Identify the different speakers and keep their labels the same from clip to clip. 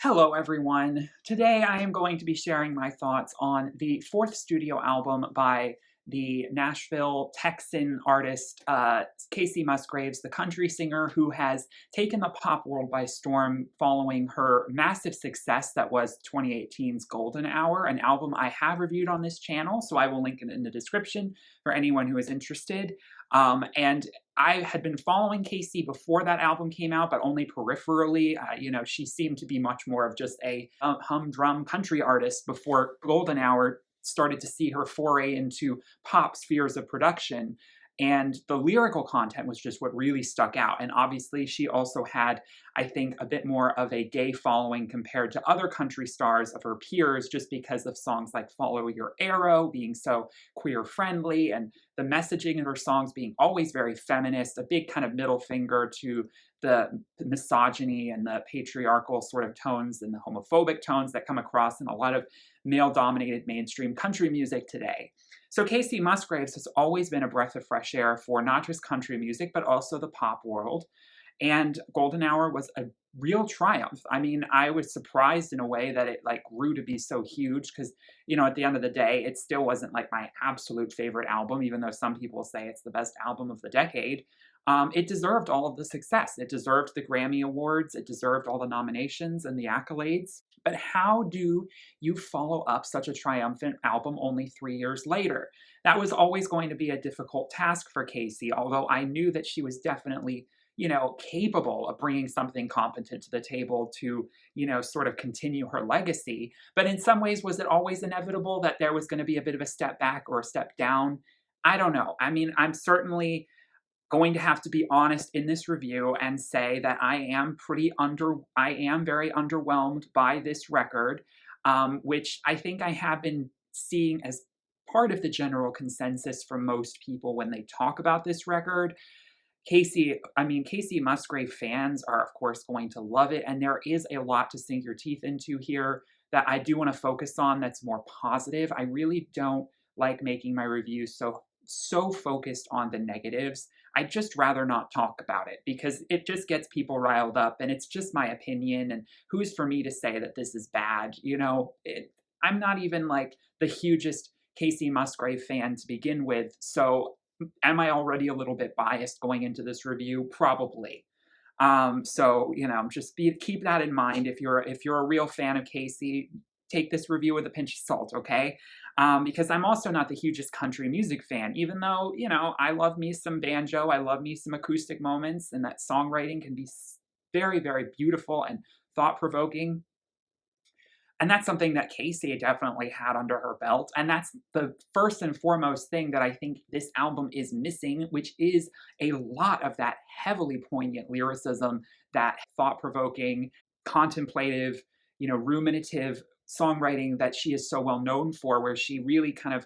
Speaker 1: Hello, everyone. Today I am going to be sharing my thoughts on the fourth studio album by the Nashville Texan artist Kacey Musgraves, the country singer who has taken the pop world by storm following her massive success that was 2018's Golden Hour, an album I have reviewed on this channel, so I will link it in the description for anyone who is interested. And I had been following Kacey before that album came out, but only peripherally. She seemed to be much more of just a humdrum country artist before Golden Hour started to see her foray into pop spheres of production. And the lyrical content was just what really stuck out. And obviously, she also had, I think, a bit more of a gay following compared to other country stars of her peers, just because of songs like Follow Your Arrow being so queer friendly, and the messaging in her songs being always very feminist, a big kind of middle finger to the misogyny and the patriarchal sort of tones and the homophobic tones that come across in a lot of male-dominated mainstream country music today. So Kacey Musgraves has always been a breath of fresh air for not just country music, but also the pop world. And Golden Hour was a real triumph. I mean, I was surprised in a way that it grew to be so huge because, at the end of the day, it still wasn't like my absolute favorite album, even though some people say it's the best album of the decade. It deserved all of the success. It deserved the Grammy Awards. It deserved all the nominations and the accolades. But how do you follow up such a triumphant album only 3 years later? That was always going to be a difficult task for Kacey, although I knew that she was definitely capable of bringing something competent to the table to, sort of continue her legacy. But in some ways, was it always inevitable that there was going to be a bit of a step back or a step down? I don't know. I mean, I'm certainly going to have to be honest in this review and say that I am very underwhelmed by this record, which I think I have been seeing as part of the general consensus for most people when they talk about this record. Kacey Musgrave fans are, of course, going to love it, and there is a lot to sink your teeth into here that I do want to focus on that's more positive. I really don't like making my reviews so focused on the negatives. I'd just rather not talk about it because it just gets people riled up, and it's just my opinion, and who's for me to say that this is bad? I'm not even like the hugest Kacey Musgrave fan to begin with, so am I already a little bit biased going into this review? Probably. Just keep that in mind. If you're a real fan of Kacey, take this review with a pinch of salt, okay? Because I'm also not the hugest country music fan, even though, I love me some banjo, I love me some acoustic moments, and that songwriting can be very, very beautiful and thought-provoking. And that's something that Kacey definitely had under her belt. And that's the first and foremost thing that I think this album is missing, which is a lot of that heavily poignant lyricism, that thought-provoking, contemplative, ruminative songwriting that she is so well known for, where she really kind of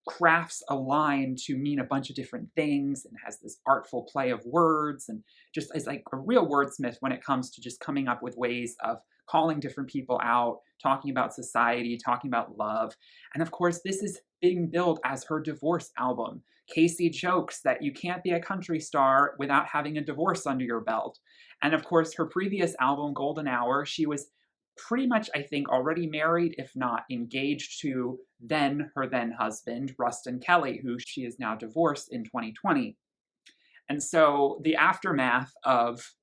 Speaker 1: crafts a line to mean a bunch of different things and has this artful play of words and just is like a real wordsmith when it comes to just coming up with ways of calling different people out, talking about society, talking about love. And of course, this is being billed as her divorce album. Kacey jokes that you can't be a country star without having a divorce under your belt. And of course, her previous album, Golden Hour, she was pretty much, I think, already married, if not engaged to her then husband, Rustin Kelly, who she is now divorced in 2020. And so the aftermath of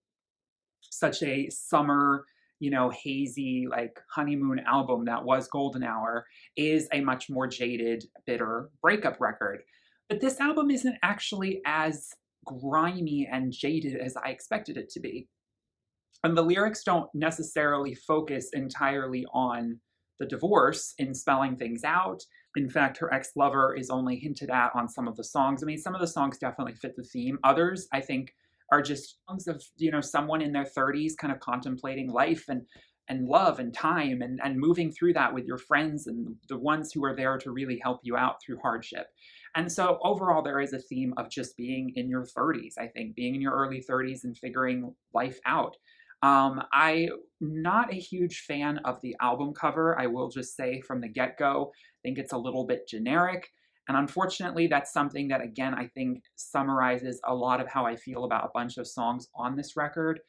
Speaker 1: such a summer, hazy, like honeymoon album that was Golden Hour is a much more jaded, bitter breakup record. But this album isn't actually as grimy and jaded as I expected it to be. And the lyrics don't necessarily focus entirely on the divorce in spelling things out. In fact, her ex-lover is only hinted at on some of the songs. I mean, some of the songs definitely fit the theme. Others, I think, are just songs of, someone in their 30s kind of contemplating life and love and time and moving through that with your friends and the ones who are there to really help you out through hardship. And so overall, there is a theme of just being in your 30s, I think, being in your early 30s and figuring life out. I'm not a huge fan of the album cover. I will just say from the get-go, I think it's a little bit generic. And unfortunately, that's something that, again, I think summarizes a lot of how I feel about a bunch of songs on this record.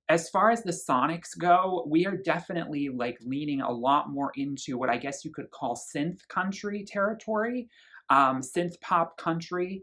Speaker 1: As far as the sonics go, we are definitely like leaning a lot more into what I guess you could call synth country territory, synth pop country.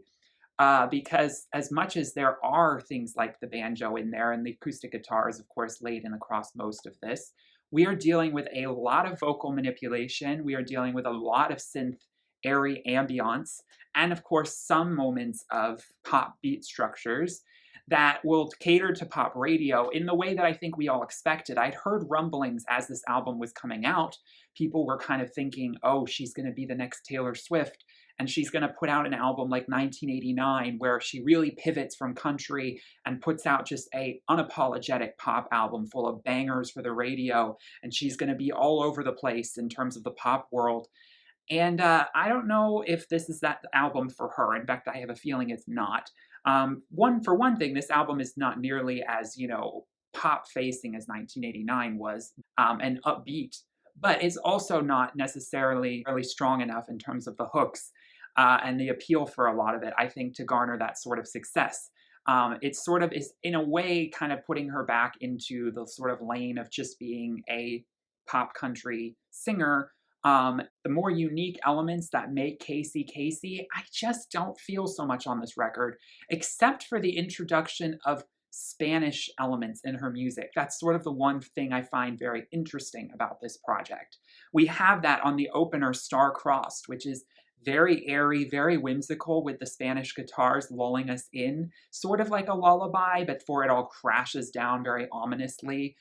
Speaker 1: Because as much as there are things like the banjo in there and the acoustic guitar is, of course, laid in across most of this, we are dealing with a lot of vocal manipulation. We are dealing with a lot of synth airy ambiance, and of course, some moments of pop beat structures that will cater to pop radio in the way that I think we all expected. I'd heard rumblings as this album was coming out. People were kind of thinking, oh, she's going to be the next Taylor Swift and she's going to put out an album like 1989 where she really pivots from country and puts out just a unapologetic pop album full of bangers for the radio, and she's going to be all over the place in terms of the pop world. And I don't know if this is that album for her. In fact, I have a feeling it's not. For one thing, this album is not nearly as pop facing as 1989 was, and upbeat, but it's also not necessarily really strong enough in terms of the hooks and the appeal for a lot of it, I think, to garner that sort of success. It sort of is, in a way, kind of putting her back into the sort of lane of just being a pop country singer. The more unique elements that make Kacey Kacey, I just don't feel so much on this record, except for the introduction of Spanish elements in her music. That's sort of the one thing I find very interesting about this project. We have that on the opener, Star Crossed, which is very airy, very whimsical, with the Spanish guitars lulling us in, sort of like a lullaby, but before it all crashes down very ominously.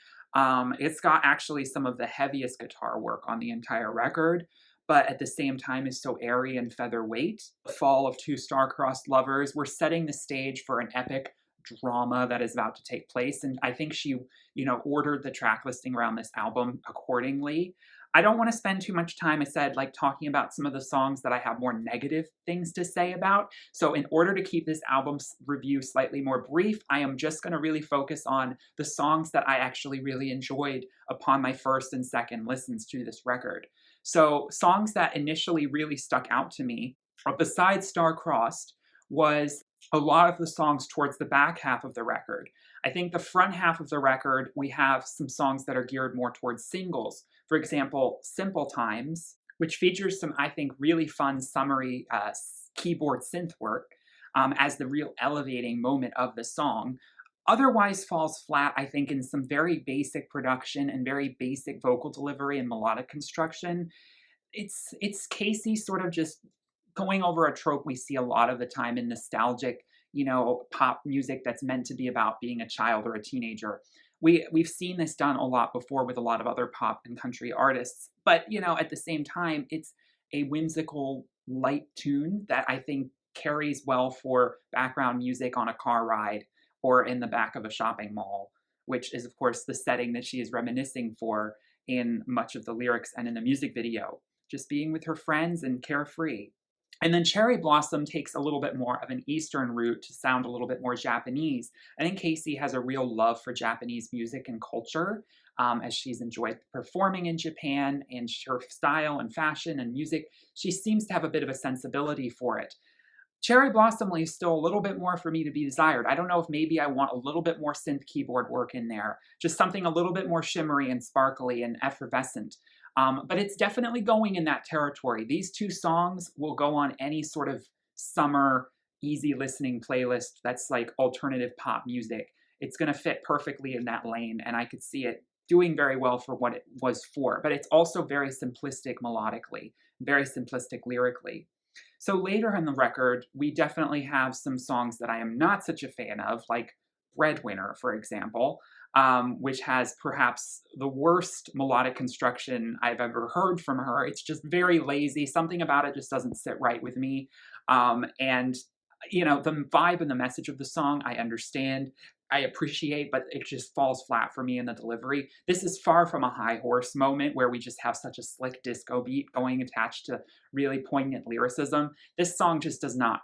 Speaker 1: It's got actually some of the heaviest guitar work on the entire record, but at the same time is so airy and featherweight. The fall of two star-crossed lovers. We're setting the stage for an epic drama that is about to take place, and I think she, ordered the track listing around this album accordingly. I don't want to spend too much time, I said, like talking about some of the songs that I have more negative things to say about. So in order to keep this album's review slightly more brief, I am just going to really focus on the songs that I actually really enjoyed upon my first and second listens to this record. So songs that initially really stuck out to me, besides Star Crossed, was a lot of the songs towards the back half of the record. I think the front half of the record, we have some songs that are geared more towards singles. For example, Simple Times, which features some, I think, really fun, summery keyboard synth work as the real elevating moment of the song. Otherwise falls flat, I think, in some very basic production and very basic vocal delivery and melodic construction. It's Kacey sort of just going over a trope we see a lot of the time in nostalgic, pop music that's meant to be about being a child or a teenager. We've seen this done a lot before with a lot of other pop and country artists, but at the same time, it's a whimsical, light tune that I think carries well for background music on a car ride or in the back of a shopping mall, which is, of course, the setting that she is reminiscing for in much of the lyrics and in the music video. Just being with her friends and carefree. And then Cherry Blossom takes a little bit more of an Eastern route to sound a little bit more Japanese. I think Kacey has a real love for Japanese music and culture, as she's enjoyed performing in Japan, and her style and fashion and music. She seems to have a bit of a sensibility for it. Cherry Blossom leaves still a little bit more for me to be desired. I don't know if maybe I want a little bit more synth keyboard work in there, just something a little bit more shimmery and sparkly and effervescent. But it's definitely going in that territory. These two songs will go on any sort of summer, easy listening playlist that's like alternative pop music. It's going to fit perfectly in that lane, and I could see it doing very well for what it was for. But it's also very simplistic melodically, very simplistic lyrically. So later in the record, we definitely have some songs that I am not such a fan of, like Breadwinner, for example, which has perhaps the worst melodic construction I've ever heard from her. It's just very lazy. Something about it just doesn't sit right with me. And the vibe and the message of the song, I understand, I appreciate, but it just falls flat for me in the delivery. This is far from a high horse moment where we just have such a slick disco beat going attached to really poignant lyricism. This song just does not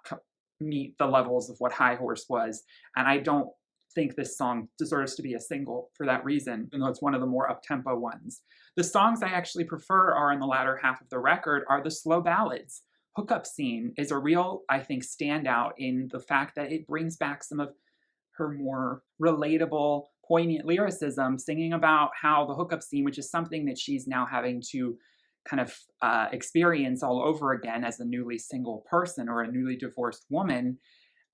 Speaker 1: meet the levels of what High Horse was, and I don't think this song deserves to be a single for that reason, even though it's one of the more up-tempo ones. The songs I actually prefer are in the latter half of the record are the slow ballads. Hookup Scene is a real, I think, standout in the fact that it brings back some of her more relatable, poignant lyricism, singing about how the hookup scene, which is something that she's now having to kind of experience all over again as a newly single person or a newly divorced woman,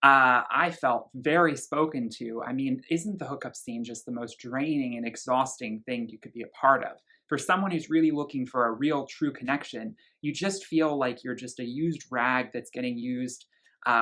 Speaker 1: I felt very spoken to. I mean, isn't the hookup scene just the most draining and exhausting thing you could be a part of? For someone who's really looking for a real, true connection, you just feel like you're just a used rag that's getting used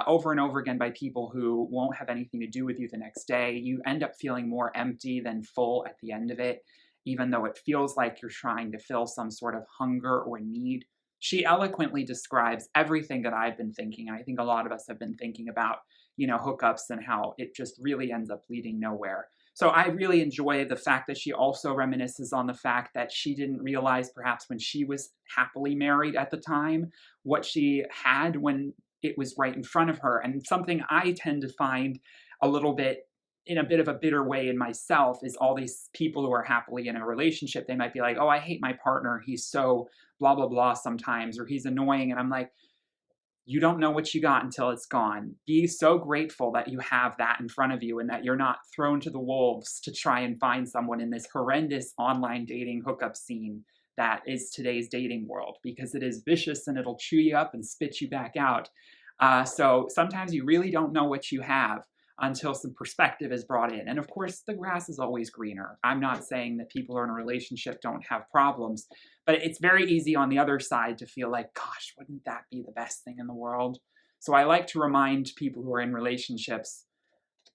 Speaker 1: over and over again by people who won't have anything to do with you the next day. You end up feeling more empty than full at the end of it, even though it feels like you're trying to fill some sort of hunger or need. She eloquently describes everything that I've been thinking. I think a lot of us have been thinking about, hookups and how it just really ends up leading nowhere. So I really enjoy the fact that she also reminisces on the fact that she didn't realize perhaps when she was happily married at the time what she had when it was right in front of her. And something I tend to find a little bit in a bit of a bitter way in myself is all these people who are happily in a relationship. They might be like, oh, I hate my partner. He's so blah, blah, blah sometimes, or he's annoying. And I'm like, you don't know what you got until it's gone. Be so grateful that you have that in front of you and that you're not thrown to the wolves to try and find someone in this horrendous online dating hookup scene that is today's dating world, because it is vicious and it'll chew you up and spit you back out. So sometimes you really don't know what you have until some perspective is brought in. And of course, the grass is always greener. I'm not saying that people who are in a relationship don't have problems, but it's very easy on the other side to feel like, gosh, wouldn't that be the best thing in the world? So I like to remind people who are in relationships,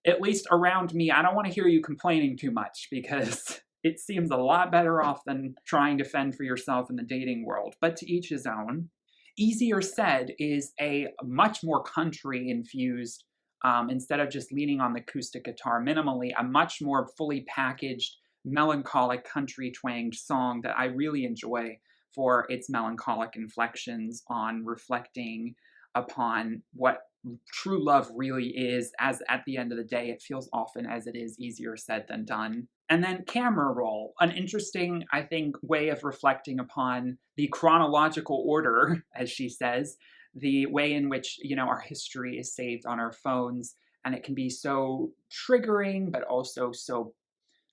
Speaker 1: at least around me, I don't want to hear you complaining too much, because it seems a lot better off than trying to fend for yourself in the dating world. But to each his own. Easier Said is a much more country infused, instead of just leaning on the acoustic guitar minimally, a much more fully packaged, melancholic, country twanged song that I really enjoy for its melancholic inflections on reflecting upon what true love really is, as at the end of the day, it feels often as it is easier said than done. And then Camera Roll, an interesting, I think, way of reflecting upon the chronological order, as she says, the way in which, our history is saved on our phones. And it can be so triggering, but also so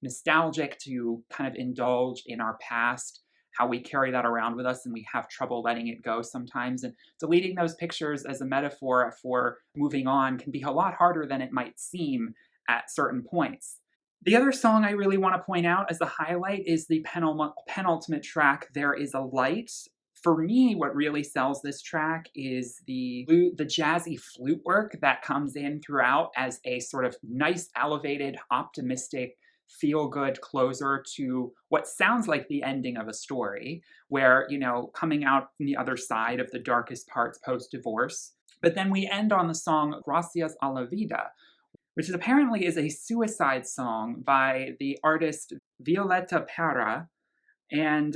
Speaker 1: nostalgic to kind of indulge in our past, how we carry that around with us and we have trouble letting it go sometimes. And deleting those pictures as a metaphor for moving on can be a lot harder than it might seem at certain points. The other song I really want to point out as a highlight is the penultimate track, There Is a Light. For me, what really sells this track is the jazzy flute work that comes in throughout as a sort of nice, elevated, optimistic, feel-good closer to what sounds like the ending of a story, where, coming out from the other side of the darkest parts post-divorce. But then we end on the song Gracias a la Vida, which apparently is a suicide song by the artist Violeta Parra. And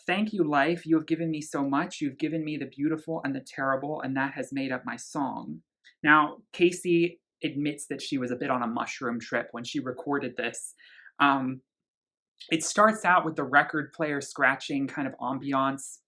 Speaker 1: thank you, life. You have given me so much. You've given me the beautiful and the terrible, and that has made up my song. Now, Kacey admits that she was a bit on a mushroom trip when she recorded this. It starts out with the record player scratching kind of ambiance.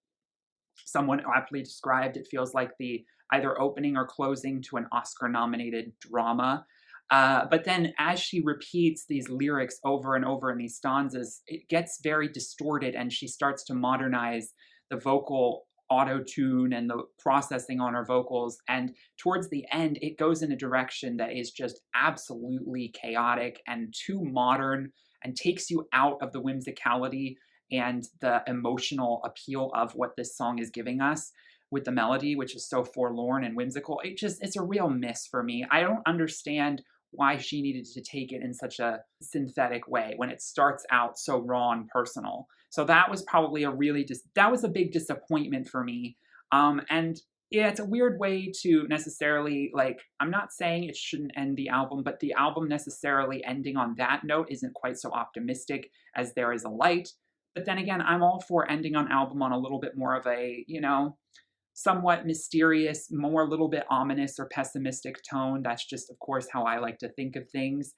Speaker 1: Someone aptly described it feels like the either opening or closing to an Oscar-nominated drama. But then as she repeats these lyrics over and over in these stanzas, it gets very distorted and she starts to modernize the vocal auto-tune and the processing on her vocals. And towards the end, it goes in a direction that is just absolutely chaotic and too modern and takes you out of the whimsicality and the emotional appeal of what this song is giving us with the melody, which is so forlorn and whimsical. It's a real miss for me. I don't understand why she needed to take it in such a synthetic way when it starts out so raw and personal. So that was probably that was a big disappointment for me. And yeah, it's a weird way to necessarily, I'm not saying it shouldn't end the album, but the album necessarily ending on that note isn't quite so optimistic as There Is a Light. But then again, I'm all for ending an album on a little bit more of a, somewhat mysterious, more a little bit ominous or pessimistic tone. That's just, of course, how I like to think of things.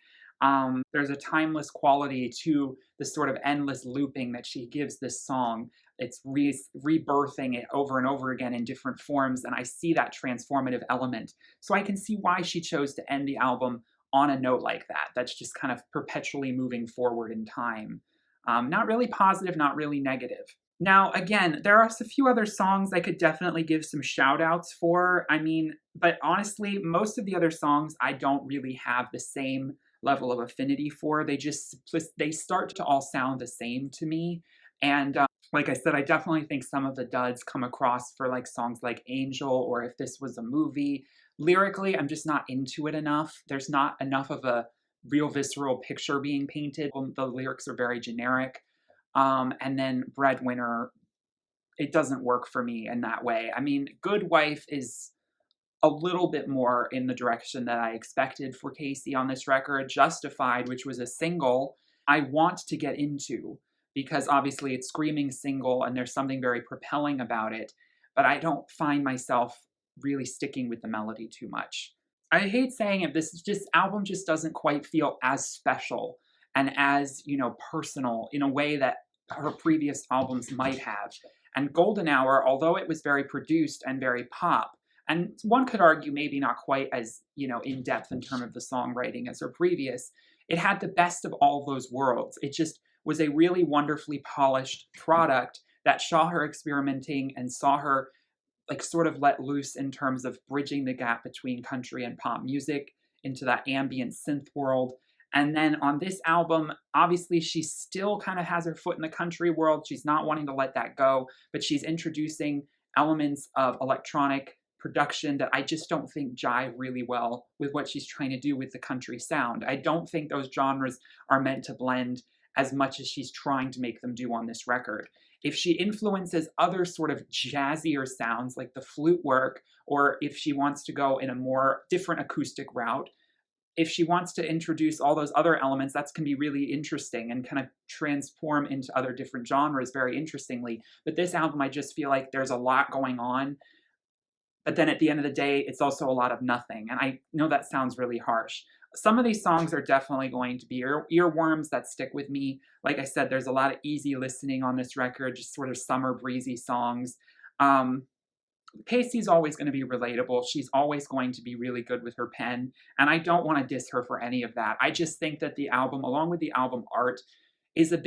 Speaker 1: There's a timeless quality to the sort of endless looping that she gives this song. It's rebirthing it over and over again in different forms, and I see that transformative element. So I can see why she chose to end the album on a note like that, that's just kind of perpetually moving forward in time. Not really positive, not really negative. Now, again, there are a few other songs I could definitely give some shout outs for. I mean, but honestly, most of the other songs I don't really have the same level of affinity for. They start to all sound the same to me. And like I said, I definitely think some of the duds come across for like songs like Angel or If This Was a Movie. Lyrically, I'm just not into it enough. There's not enough of a real visceral picture being painted. The lyrics are very generic. And then Breadwinner, it doesn't work for me in that way. I mean, Good Wife is a little bit more in the direction that I expected for Kacey on this record. Justified, which was a single, I want to get into because obviously it's screaming single and there's something very propelling about it, but I don't find myself really sticking with the melody too much. I hate saying it, this album just doesn't quite feel as special and as, personal in a way that her previous albums might have. And Golden Hour, although it was very produced and very pop, and one could argue maybe not quite as, in depth in terms of the songwriting as her previous, it had the best of all those worlds. It just was a really wonderfully polished product that saw her experimenting and saw her like sort of let loose in terms of bridging the gap between country and pop music into that ambient synth world. And then on this album, obviously she still kind of has her foot in the country world. She's not wanting to let that go, but she's introducing elements of electronic production that I just don't think jive really well with what she's trying to do with the country sound. I don't think those genres are meant to blend as much as she's trying to make them do on this record. If she influences other sort of jazzier sounds like the flute work, or if she wants to go in a more different acoustic route, if she wants to introduce all those other elements, that's can be really interesting and kind of transform into other different genres very interestingly. But this album, I just feel like there's a lot going on. But then at the end of the day, it's also a lot of nothing. And I know that sounds really harsh. Some of these songs are definitely going to be earworms that stick with me. Like I said, there's a lot of easy listening on this record, just sort of summer breezy songs. Kacey's always going to be relatable. She's always going to be really good with her pen. And I don't want to diss her for any of that. I just think that the album, along with the album art, it's a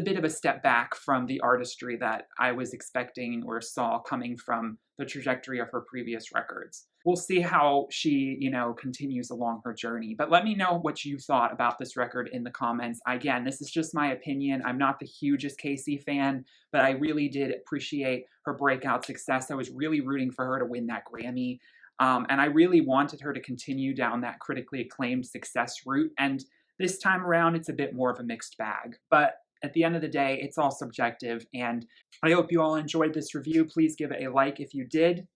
Speaker 1: bit of a step back from the artistry that I was expecting or saw coming from the trajectory of her previous records. We'll see how she, continues along her journey. But let me know what you thought about this record in the comments. Again, this is just my opinion. I'm not the hugest Kacey fan, but I really did appreciate her breakout success. I was really rooting for her to win that Grammy. And I really wanted her to continue down that critically acclaimed success route. And this time around, it's a bit more of a mixed bag. But at the end of the day, it's all subjective. And I hope you all enjoyed this review. Please give it a like if you did.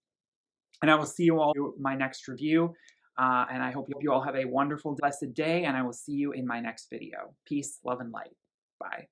Speaker 1: And I will see you all in my next review. And I hope you all have a wonderful, blessed day. And I will see you in my next video. Peace, love, and light. Bye.